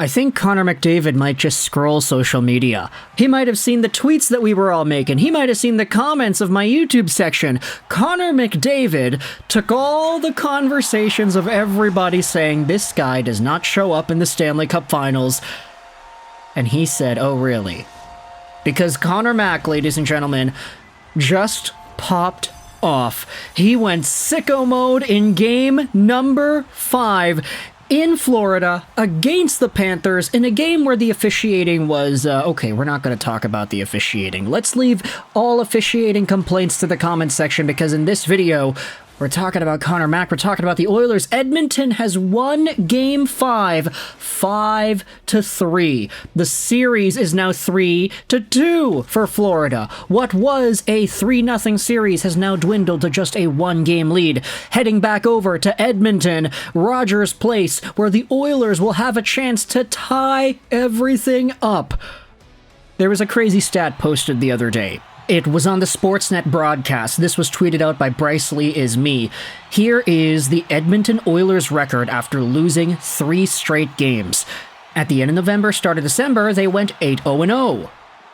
I think Connor McDavid might just scroll social media. He might have seen the tweets that we were all making. He might have seen the comments of my YouTube section. Connor McDavid took all the conversations of everybody saying this guy does not show up in the Stanley Cup Finals. And he said, oh really? Because Connor Mack, ladies and gentlemen, just popped off. He went sicko mode in game number 5 in Florida against the Panthers in a game where the officiating was, okay, we're not going to talk about the officiating. Let's leave all officiating complaints to the comments section, because in this video, we're talking about Connor Mack, we're talking about the Oilers. Edmonton has won Game 5, 5-3. The series is now 3-2 for Florida. What was a 3-0 series has now dwindled to just a 1-game lead. Heading back over to Edmonton, Rogers Place, where the Oilers will have a chance to tie everything up. There was a crazy stat posted the other day. It was on the Sportsnet broadcast. This was tweeted out by Bryce Lee is me. Here is the Edmonton Oilers record after losing 3 straight games. At the end of November, start of December, they went 8-0-0.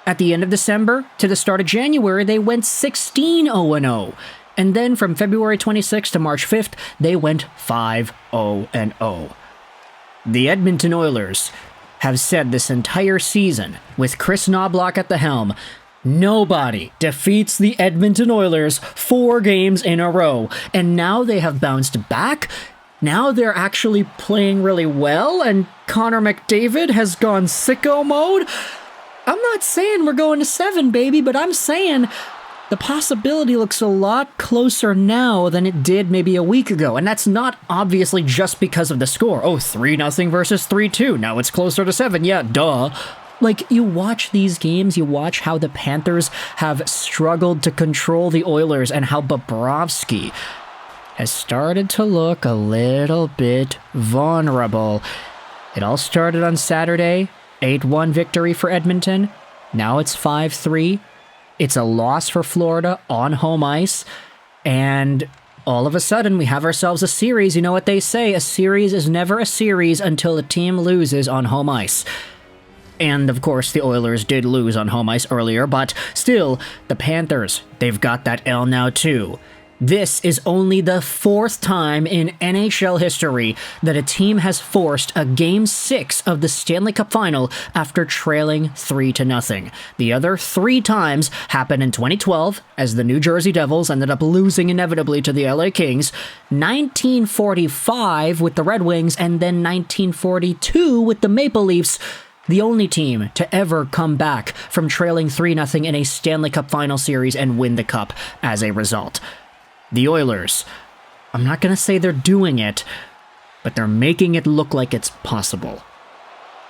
At the end of December to the start of January, they went 16-0-0. And then from February 26th to March 5th, they went 5-0-0. The Edmonton Oilers have said this entire season, with Chris Knoblauch at the helm, nobody defeats the Edmonton Oilers 4 games in a row. And now they have bounced back. Now they're actually playing really well, and Connor McDavid has gone sicko mode. I'm not saying we're going to 7, baby, but I'm saying the possibility looks a lot closer now than it did maybe a week ago. And that's not obviously just because of the score. Oh, 3-0 versus 3-2. Now it's closer to 7. Yeah, duh. Like, you watch these games, you watch how the Panthers have struggled to control the Oilers and how Bobrovsky has started to look a little bit vulnerable. It all started on Saturday, 8-1 victory for Edmonton. Now it's 5-3. It's a loss for Florida on home ice. And all of a sudden, we have ourselves a series. You know what they say, a series is never a series until a team loses on home ice. And, of course, the Oilers did lose on home ice earlier, but still, the Panthers, they've got that L now, too. This is only the 4th time in NHL history that a team has forced a Game 6 of the Stanley Cup Final after trailing 3-0. The other 3 times happened in 2012, as the New Jersey Devils ended up losing inevitably to the LA Kings, 1945 with the Red Wings, and then 1942 with the Maple Leafs. The only team to ever come back from trailing 3-0 in a Stanley Cup Final series and win the cup as a result. The Oilers, I'm not going to say they're doing it, but they're making it look like it's possible.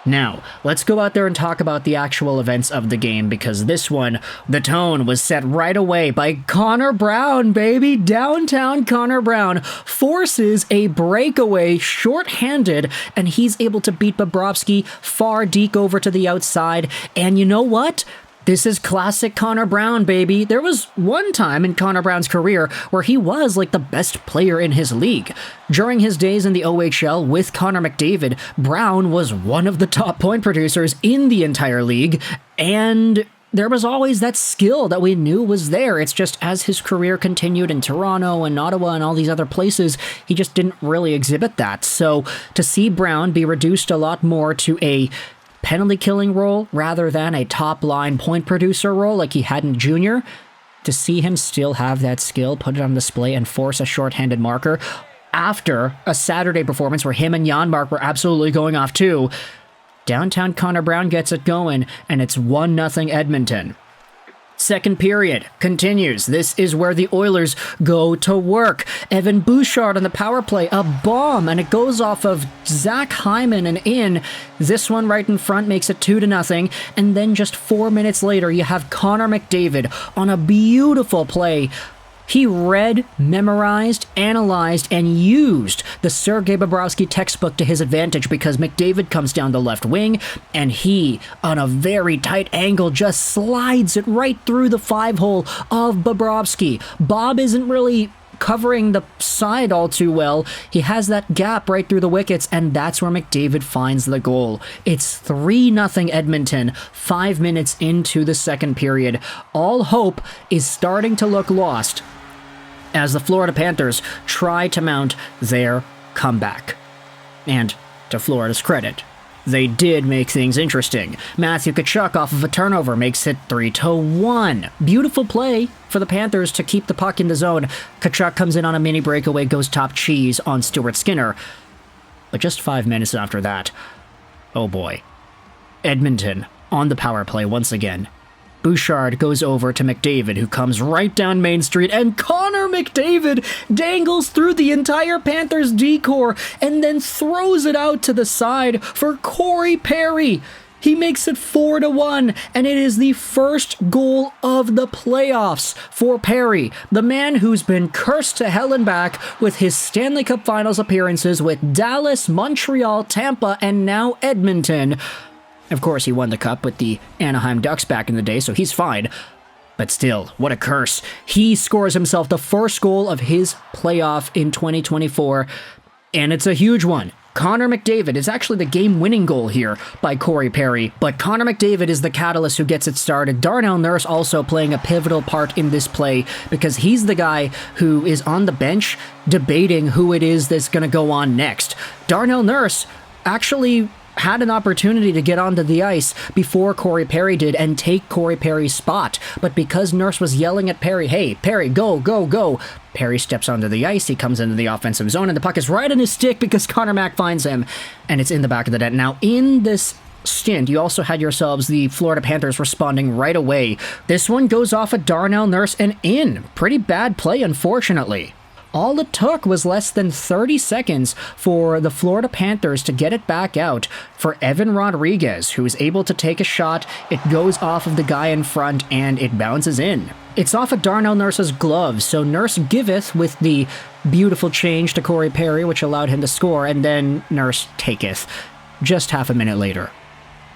Now, let's go out there and talk about the actual events of the game, because this one, the tone was set right away by Connor Brown, baby. Downtown Connor Brown forces a breakaway shorthanded, and he's able to beat Bobrovsky far deep over to the outside. And you know what? This is classic Connor Brown, baby. There was one time in Connor Brown's career where he was like the best player in his league. During his days in the OHL with Connor McDavid, Brown was one of the top point producers in the entire league, and there was always that skill that we knew was there. It's just as his career continued in Toronto and Ottawa and all these other places, he just didn't really exhibit that. So to see Brown be reduced a lot more to a penalty killing role rather than a top line point producer role like he had in junior, to see him still have that skill, put it on display, and force a shorthanded marker after a Saturday performance where him and Janmark were absolutely going off too, downtown Connor Brown gets it going, and it's 1-0 Edmonton. Second period continues. This is where the Oilers go to work. Evan Bouchard on the power play, a bomb, and it goes off of Zach Hyman and in. This one right in front makes it 2-0, and then just 4 minutes later, you have Connor McDavid on a beautiful play. He read, memorized, analyzed, and used the Sergei Bobrovsky textbook to his advantage, because McDavid comes down the left wing, and he, on a very tight angle, just slides it right through the 5-hole of Bobrovsky. Bob isn't really covering the side all too well. He has that gap right through the wickets, and that's where McDavid finds the goal. It's 3-0 Edmonton, 5 minutes into the second period. All hope is starting to look lost as the Florida Panthers try to mount their comeback. And to Florida's credit, they did make things interesting. Matthew Tkachuk off of a turnover makes it 3-1. Beautiful play for the Panthers to keep the puck in the zone. Tkachuk comes in on a mini breakaway, goes top cheese on Stuart Skinner. But just 5 minutes after that, oh boy, Edmonton on the power play once again. Bouchard goes over to McDavid, who comes right down Main Street, and Connor McDavid dangles through the entire Panthers decor and then throws it out to the side for Corey Perry. He makes it 4-1, and it is the first goal of the playoffs for Perry, the man who's been cursed to hell and back with his Stanley Cup Finals appearances with Dallas, Montreal, Tampa, and now Edmonton. Of course, he won the cup with the Anaheim Ducks back in the day, so he's fine. But still, what a curse. He scores himself the first goal of his playoff in 2024, and it's a huge one. Connor McDavid is actually the game-winning goal here by Corey Perry, but Connor McDavid is the catalyst who gets it started. Darnell Nurse also playing a pivotal part in this play because he's the guy who is on the bench debating who it is that's going to go on next. Darnell Nurse actually had an opportunity to get onto the ice before Corey Perry did and take Corey Perry's spot. But because Nurse was yelling at Perry, hey, Perry, go, go, go, Perry steps onto the ice, he comes into the offensive zone, and the puck is right on his stick because Connor Mack finds him, and it's in the back of the net. Now, in this stint, you also had yourselves the Florida Panthers responding right away. This one goes off of Darnell Nurse and in. Pretty bad play, unfortunately. All it took was less than 30 seconds for the Florida Panthers to get it back out for Evan Rodriguez, who is able to take a shot. It goes off of the guy in front, and it bounces in. It's off of Darnell Nurse's glove, so Nurse giveth with the beautiful change to Corey Perry, which allowed him to score, and then Nurse taketh just half a minute later.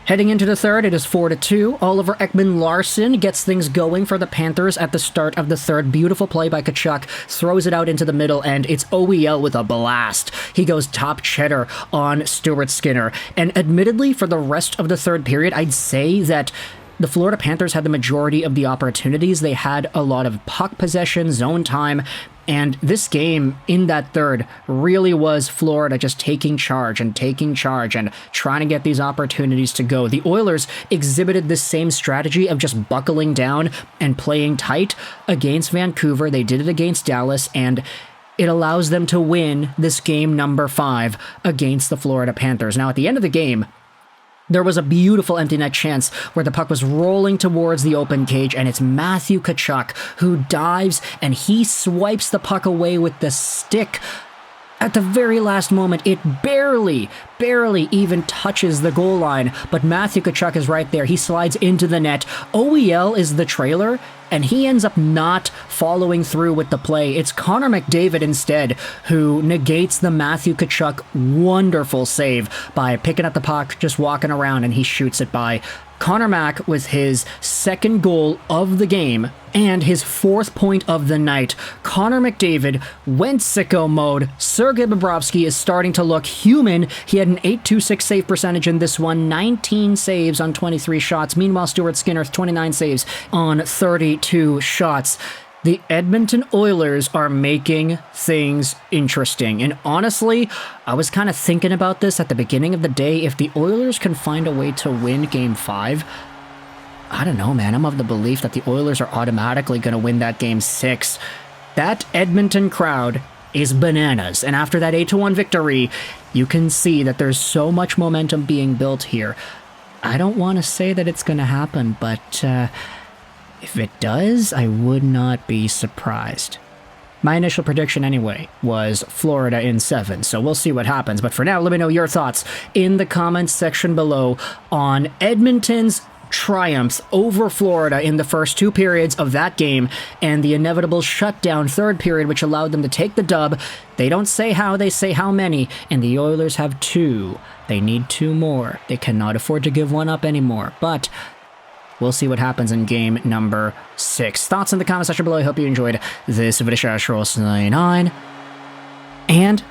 Heading into the third, it is 4-2. Oliver Ekman-Larsson gets things going for the Panthers at the start of the third. Beautiful play by Tkachuk, throws it out into the middle, and it's OEL with a blast. He goes top cheddar on Stuart Skinner. And admittedly, for the rest of the third period, I'd say that the Florida Panthers had the majority of the opportunities. They had a lot of puck possession, zone time, and this game in that third really was Florida just taking charge and trying to get these opportunities to go. The Oilers exhibited this same strategy of just buckling down and playing tight against Vancouver. They did it against Dallas, and it allows them to win this game number 5 against the Florida Panthers. Now, at the end of the game, there was a beautiful empty net chance where the puck was rolling towards the open cage, and it's Matthew Tkachuk who dives and he swipes the puck away with the stick. At the very last moment, it barely even touches the goal line, but Matthew Tkachuk is right there. He slides into the net. OEL is the trailer, and he ends up not following through with the play. It's Connor McDavid instead who negates the Matthew Tkachuk wonderful save by picking up the puck, just walking around, and he shoots it by. Connor Mack with his second goal of the game and his 4th point of the night. Connor McDavid went sicko mode. Sergei Bobrovsky is starting to look human. He had an .826 save percentage in this one, 19 saves on 23 shots. Meanwhile, Stuart Skinner, 29 saves on 32 shots. The Edmonton Oilers are making things interesting. And honestly, I was kind of thinking about this at the beginning of the day. If the Oilers can find a way to win Game 5, I don't know, man. I'm of the belief that the Oilers are automatically going to win that Game 6. That Edmonton crowd is bananas. And after that 8-1 victory, you can see that there's so much momentum being built here. I don't want to say that it's going to happen, but if it does, I would not be surprised. My initial prediction anyway was Florida in 7, so we'll see what happens. But for now, let me know your thoughts in the comments section below on Edmonton's triumphs over Florida in the first 2 periods of that game and the inevitable shutdown third period, which allowed them to take the dub. They don't say how, they say how many, and the Oilers have 2. They need 2 more. They cannot afford to give one up anymore. But we'll see what happens in game number 6. Thoughts in the comment section below. I hope you enjoyed this video. Sign on, and